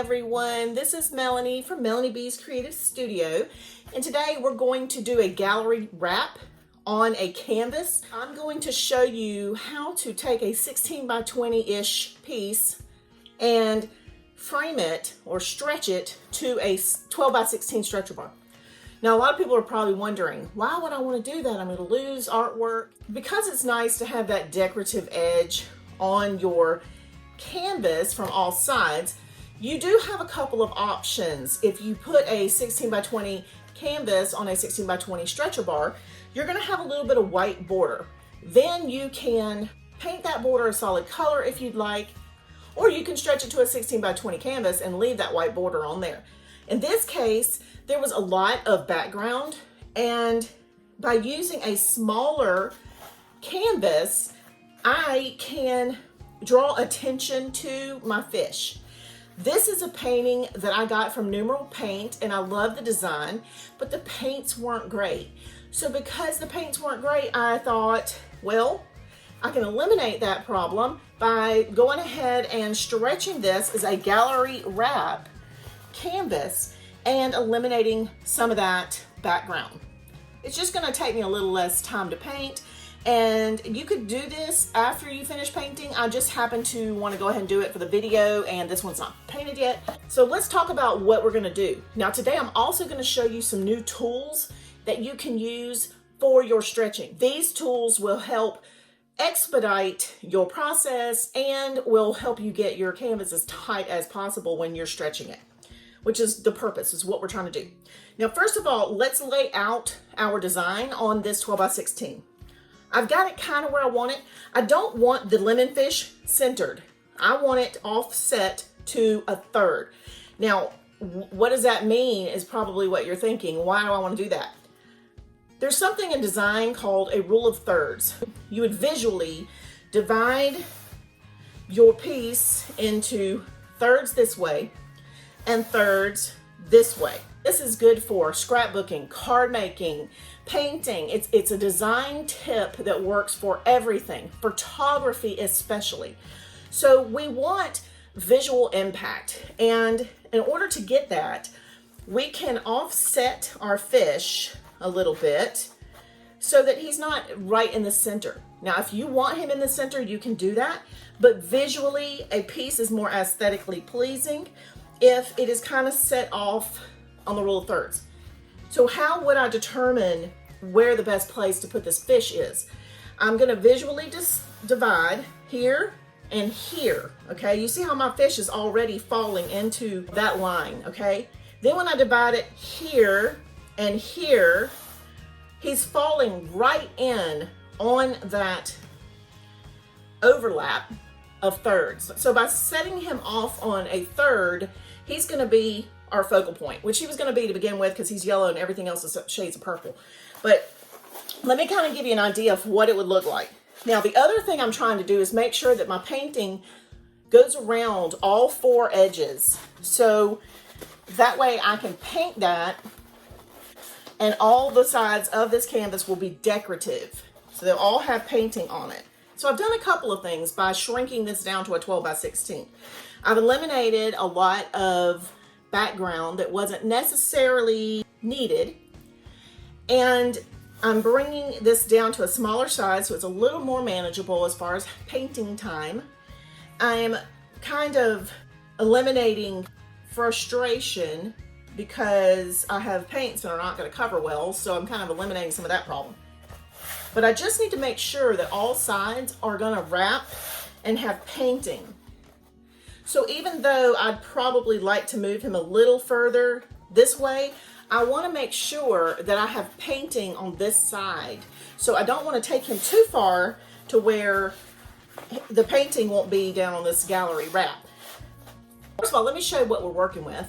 everyone, this is Melanie from Melanie B's Creative Studio, and today we're going to do a gallery wrap on a canvas. I'm going to show you how to take a 16 by 20-ish piece and frame it or stretch it to a 12 by 16 stretcher bar. Now, a lot of people are probably wondering, why would I want to do that? I'm going to lose artwork. Because it's nice to have that decorative edge on your canvas from all sides, you do have a couple of options. If you put a 16 by 20 canvas on a 16 by 20 stretcher bar, you're going to have a little bit of white border. Then you can paint that border a solid color if you'd like, or you can stretch it to a 16 by 20 canvas and leave that white border on there. In this case, there was a lot of background, and by using a smaller canvas, I can draw attention to my fish. This is a painting that I got from Numeral Paint, and I love the design, but the paints weren't great. So because the paints weren't great, I thought, well, I can eliminate that problem by going ahead and stretching this as a gallery wrap canvas and eliminating some of that background. It's just going to take me a little less time to paint, and you could do this after you finish painting. I just happen to want to go ahead and do it for the video, and this one's not painted yet. So let's talk about what we're going to do. Now today I'm also going to show you some new tools that you can use for your stretching. These tools will help expedite your process and will help you get your canvas as tight as possible when you're stretching it, which is the purpose, is what we're trying to do. Now, first of all, let's lay out our design on this 12 by 16. I've got it kind of where I want it. I don't want the lemon fish centered. I want it offset to a third. Now, what does that mean is probably what you're thinking. Why do I want to do that? There's something in design called a rule of thirds. You would visually divide your piece into thirds this way and thirds this way. This is good for scrapbooking, card making, painting. It's a design tip that works for everything, photography especially. So we want visual impact, and in order to get that, we can offset our fish a little bit so that he's not right in the center. Now, if you want him in the center, you can do that, but visually a piece is more aesthetically pleasing if it is kind of set off on the rule of thirds. So how would I determine where the best place to put this fish is? I'm going to visually just divide here and here, okay? You see how my fish is already falling into that line, okay? Then when I divide it here and here, he's falling right in on that overlap of thirds. So by setting him off on a third, he's going to be our focal point, which he was going to be to begin with because he's yellow and everything else is shades of purple. But let me kind of give you an idea of what it would look like. Now, the other thing I'm trying to do is make sure that my painting goes around all four edges. So that way I can paint that and all the sides of this canvas will be decorative. So they'll all have painting on it. So I've done a couple of things by shrinking this down to a 12 by 16. I've eliminated a lot of background that wasn't necessarily needed, and I'm bringing this down to a smaller size so it's a little more manageable as far as painting time. I'm kind of eliminating frustration because I have paints that are not going to cover well, so I'm kind of eliminating some of that problem. But I just need to make sure that all sides are going to wrap and have painting. So even though I'd probably like to move him a little further this way, I want to make sure that I have painting on this side. So I don't want to take him too far to where the painting won't be down on this gallery wrap. First of all, let me show you what we're working with.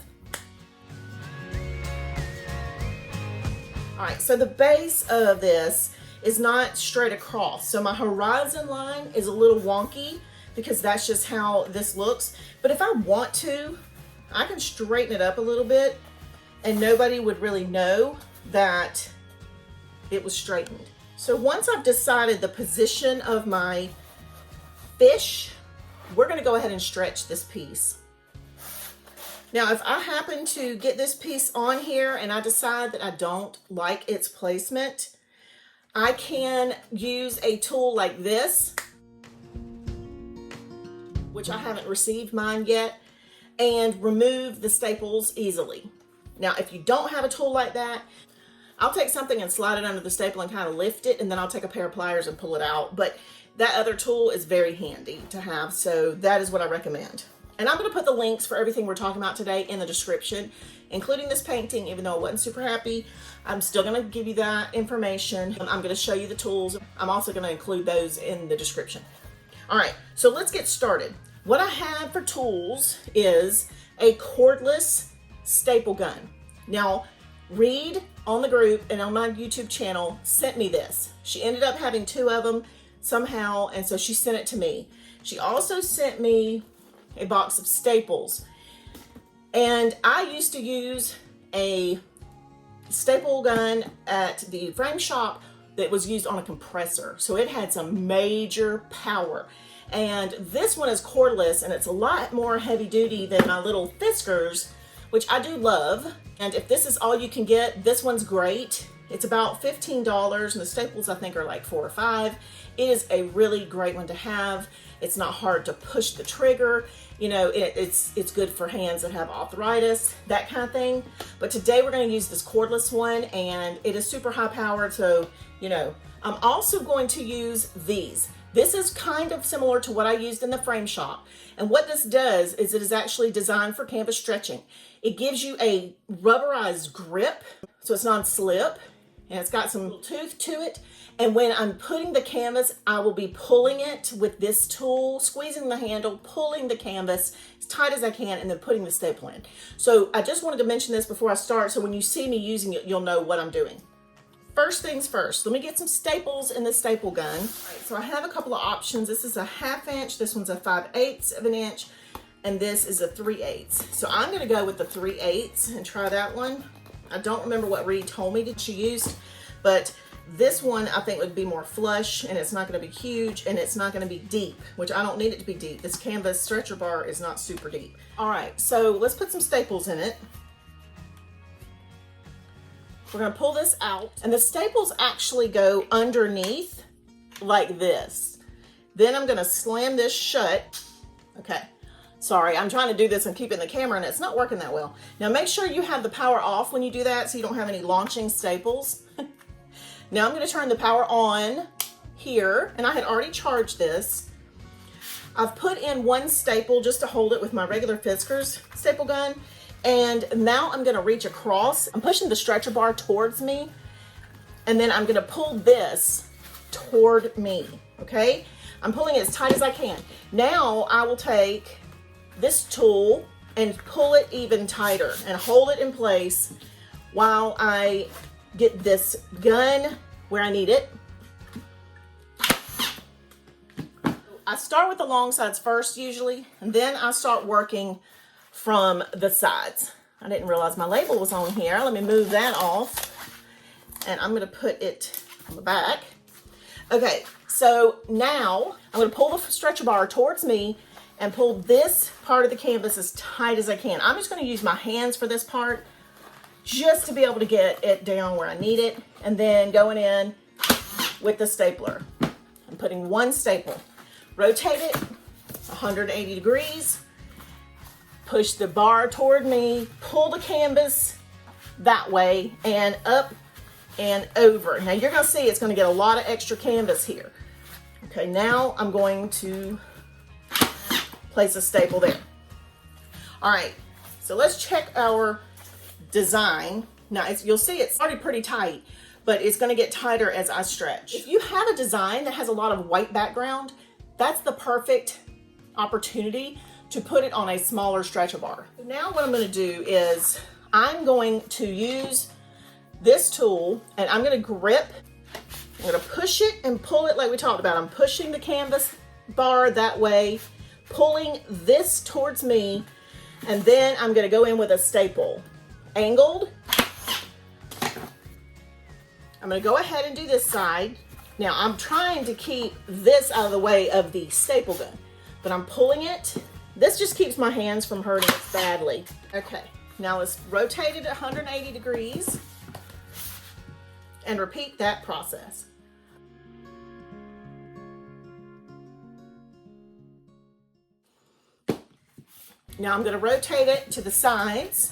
All right, so the base of this is not straight across. So my horizon line is a little wonky because that's just how this looks. But if I want to, I can straighten it up a little bit and nobody would really know that it was straightened. So once I've decided the position of my fish, we're gonna go ahead and stretch this piece. Now, if I happen to get this piece on here and I decide that I don't like its placement, I can use a tool like this, which I haven't received mine yet, and remove the staples easily. Now, if you don't have a tool like that, I'll take something and slide it under the staple and kind of lift it, and then I'll take a pair of pliers and pull it out. But that other tool is very handy to have, so that is what I recommend. And I'm going to put the links for everything we're talking about today in the description, including this painting. Even though I wasn't super happy, I'm still going to give you that information. I'm going to show you the tools. I'm also going to include those in the description. All right, so let's get started. What I have for tools is a cordless staple gun. Now, Reed on the group and on my YouTube channel sent me this. She ended up having 2 of them somehow, and so she sent it to me. She also sent me a box of staples. And I used to use a staple gun at the frame shop that was used on a compressor. So it had some major power. And this one is cordless, and it's a lot more heavy duty than my little FISKARS, which I do love. And if this is all you can get, this one's great. It's about $15, and the staples I think are like $4 or $5. It is a really great one to have. It's not hard to push the trigger. You know, it's good for hands that have arthritis, that kind of thing. But today we're going to use this cordless one, and it is super high powered. So, you know, I'm also going to use these. This is kind of similar to what I used in the frame shop. And what this does is it is actually designed for canvas stretching. It gives you a rubberized grip, so it's non-slip, and it's got some tooth to it. And when I'm putting the canvas, I will be pulling it with this tool, squeezing the handle, pulling the canvas as tight as I can, and then putting the staple in. So I just wanted to mention this before I start, so when you see me using it, you'll know what I'm doing. First things first, let me get some staples in the staple gun. All right, so I have a couple of options. This is a 1/2 inch, this one's a 5/8 of an inch, and this is a 3/8. So I'm gonna go with the 3/8 and try that one. I don't remember what Reed told me that she used, but this one I think would be more flush, and it's not gonna be huge, and it's not gonna be deep, which I don't need it to be deep. This canvas stretcher bar is not super deep. All right, so let's put some staples in it. We're gonna pull this out, and the staples actually go underneath like this. Then I'm gonna slam this shut. Okay, sorry, I'm trying to do this and keeping the camera, and it's not working that well. Now make sure you have the power off when you do that so you don't have any launching staples. Now I'm gonna turn the power on here, and I had already charged this. I've put in 1 staple just to hold it with my regular FISKARS staple gun. And now I'm gonna reach across. I'm pushing the stretcher bar towards me, and then I'm gonna pull this toward me, okay? I'm pulling it as tight as I can. Now I will take this tool and pull it even tighter and hold it in place while I get this gun where I need it. I start with the long sides first usually, and then I start working from the sides. I didn't realize my label was on here. Let me move that off, and I'm gonna put it on the back. Okay, so now I'm gonna pull the stretcher bar towards me and pull this part of the canvas as tight as I can. I'm just gonna use my hands for this part just to be able to get it down where I need it, and then going in with the stapler. I'm putting 1 staple. Rotate it 180 degrees. Push the bar toward me, pull the canvas that way, and up and over. Now you're gonna see it's gonna get a lot of extra canvas here. Okay, now I'm going to place a staple there. All right, so let's check our design. Now you'll see it's already pretty tight, but it's gonna get tighter as I stretch. If you have a design that has a lot of white background, that's the perfect opportunity to put it on a smaller stretcher bar. Now what I'm gonna do is I'm going to use this tool, and I'm gonna grip, I'm gonna push it and pull it like we talked about. I'm pushing the canvas bar that way, pulling this towards me, and then I'm gonna go in with a staple. Angled. I'm gonna go ahead and do this side. Now I'm trying to keep this out of the way of the staple gun, but I'm pulling it This just keeps my hands from hurting badly. Okay, now let's rotate it at 180 degrees and repeat that process. Now I'm going to rotate it to the sides.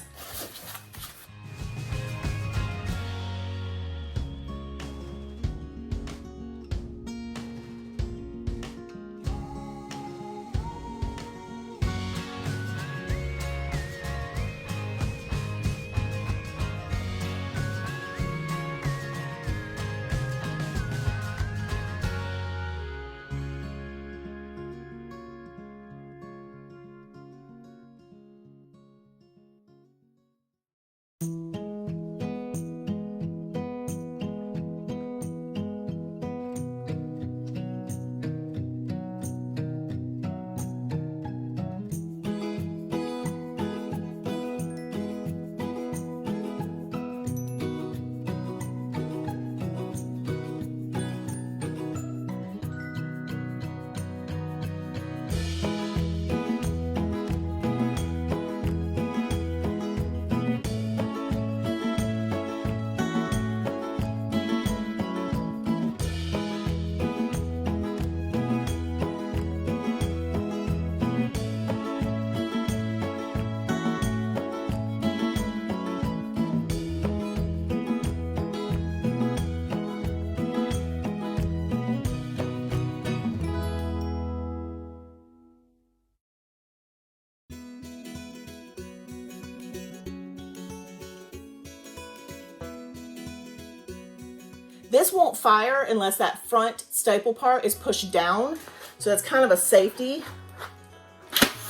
This won't fire unless that front staple part is pushed down. So that's kind of a safety,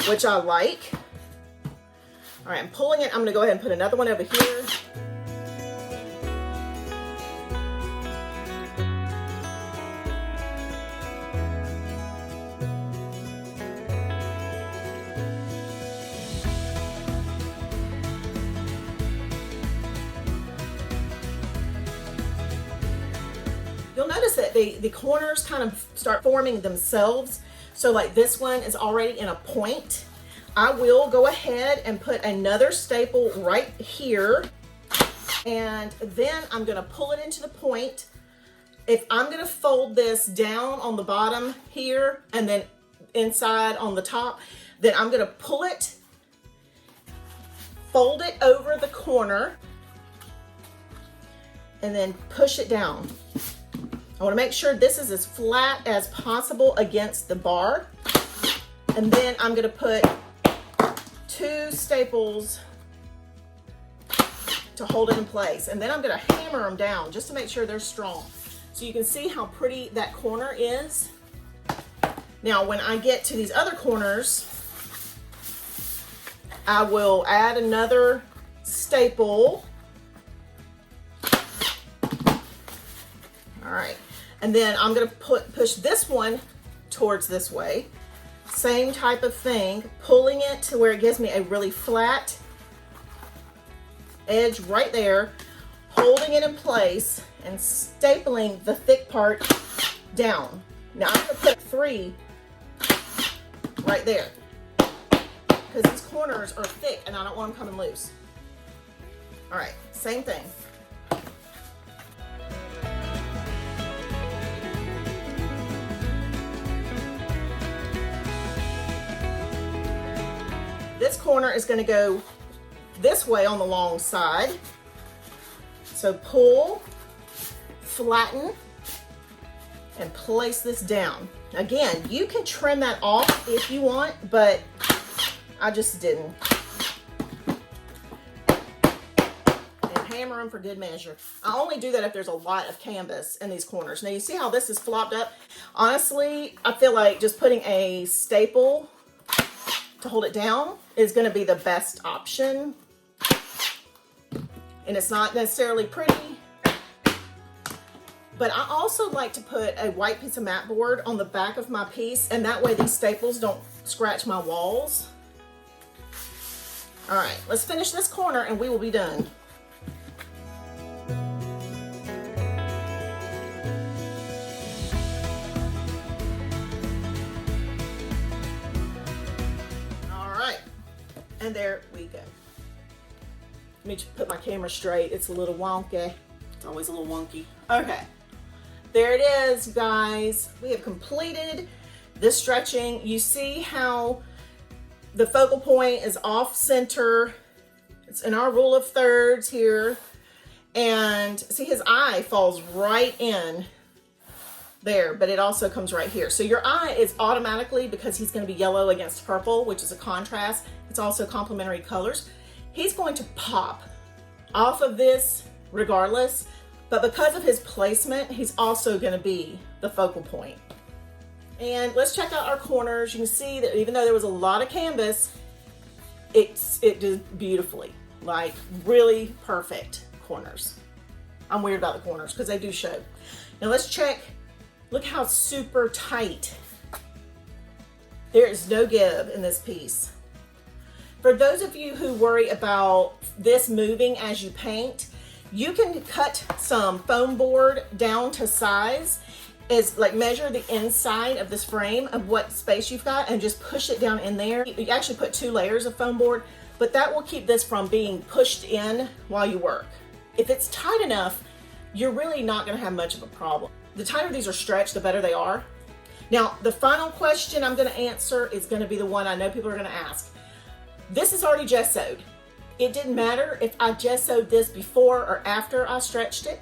which I like. All right, I'm pulling it. I'm gonna go ahead and put another one over here. You'll notice that the corners kind of start forming themselves. So like this one is already in a point. I will go ahead and put another staple right here. And then I'm gonna pull it into the point. If I'm gonna fold this down on the bottom here and then inside on the top, then I'm gonna pull it, fold it over the corner, and then push it down. I want to make sure this is as flat as possible against the bar. And then I'm going to put 2 staples to hold it in place. And then I'm going to hammer them down just to make sure they're strong. So you can see how pretty that corner is. Now, when I get to these other corners, I will add another staple. All right, and then I'm gonna push this one towards this way. Same type of thing, pulling it to where it gives me a really flat edge right there, holding it in place and stapling the thick part down. Now I'm gonna put 3 right there because these corners are thick and I don't want them coming loose. All right, same thing. This corner is going to go this way on the long side. So pull, flatten, and place this down. Again, you can trim that off if you want, but I just didn't. And hammer them for good measure. I only do that if there's a lot of canvas in these corners. Now you see how this is flopped up? Honestly, I feel like just putting a staple to hold it down is going to be the best option. And it's not necessarily pretty, but I also like to put a white piece of mat board on the back of my piece, and that way these staples don't scratch my walls. All right, let's finish this corner and we will be done. There we go. Let me just put my camera straight. It's a little wonky. It's always a little wonky. Okay. There it is, guys. We have completed this stretching. You see how the focal point is off center. It's in our rule of thirds here. And see, his eye falls right in there, but it also comes right here. So your eye is automatically, because he's going to be yellow against purple, which is a contrast. It's also complementary colors. He's going to pop off of this regardless, but because of his placement, he's also going to be the focal point. And let's check out our corners. You can see that even though there was a lot of canvas, it did beautifully, like really perfect corners. I'm weird about the corners because they do show. Now let's check. Look how super tight. There is no give in this piece. For those of you who worry about this moving as you paint, you can cut some foam board down to size, is like measure the inside of this frame of what space you've got and just push it down in there. You actually put 2 layers of foam board, but that will keep this from being pushed in while you work. If it's tight enough, you're really not going to have much of a problem. The tighter these are stretched, the better they are. Now, the final question I'm going to answer is going to be the one I know people are going to ask. This is already gessoed. It didn't matter if I gessoed this before or after I stretched it.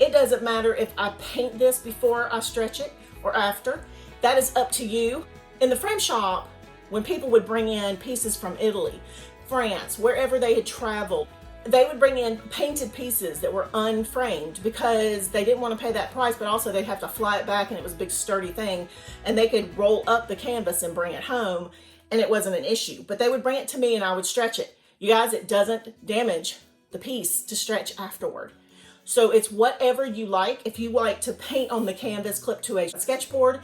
It doesn't matter if I paint this before I stretch it or after. That is up to you. In the frame shop, when people would bring in pieces from Italy, France, wherever they had traveled, they would bring in painted pieces that were unframed because they didn't want to pay that price, but also they'd have to fly it back and it was a big sturdy thing, and they could roll up the canvas and bring it home and it wasn't an issue. But they would bring it to me and I would stretch it. You guys, it doesn't damage the piece to stretch afterward. So it's whatever you like. If you like to paint on the canvas, clip to a sketchboard,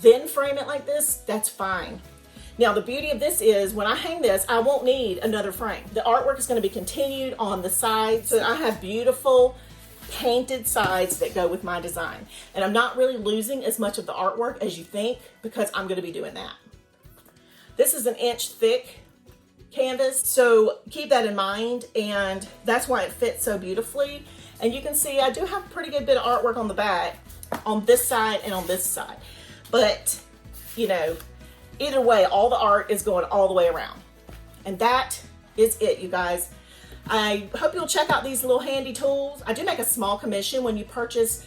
then frame it like this, that's fine. Now, the beauty of this is when I hang this, I won't need another frame. The artwork is going to be continued on the sides. So I have beautiful painted sides that go with my design. And I'm not really losing as much of the artwork as you think because I'm going to be doing that. This is an inch thick canvas, so keep that in mind, and that's why it fits so beautifully. And you can see I do have a pretty good bit of artwork on the back, on this side and on this side. But, you know, either way, all the art is going all the way around. And that is it, you guys. I hope you'll check out these little handy tools. I do make a small commission when you purchase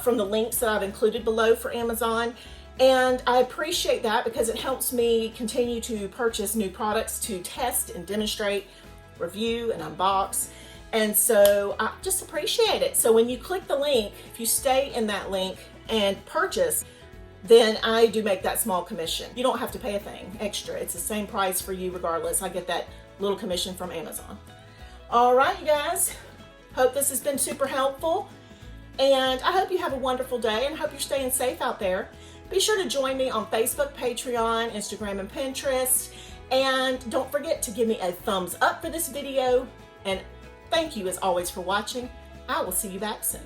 from the links that I've included below for Amazon. And I appreciate that because it helps me continue to purchase new products to test and demonstrate, review and unbox. And so I just appreciate it. So when you click the link, if you stay in that link and purchase, then I do make that small commission. You don't have to pay a thing extra. It's the same price for you regardless. I get that little commission from Amazon. All right, you guys. Hope this has been super helpful. And I hope you have a wonderful day and hope you're staying safe out there. Be sure to join me on Facebook, Patreon, Instagram, and Pinterest. And don't forget to give me a thumbs up for this video. And thank you as always for watching. I will see you back soon.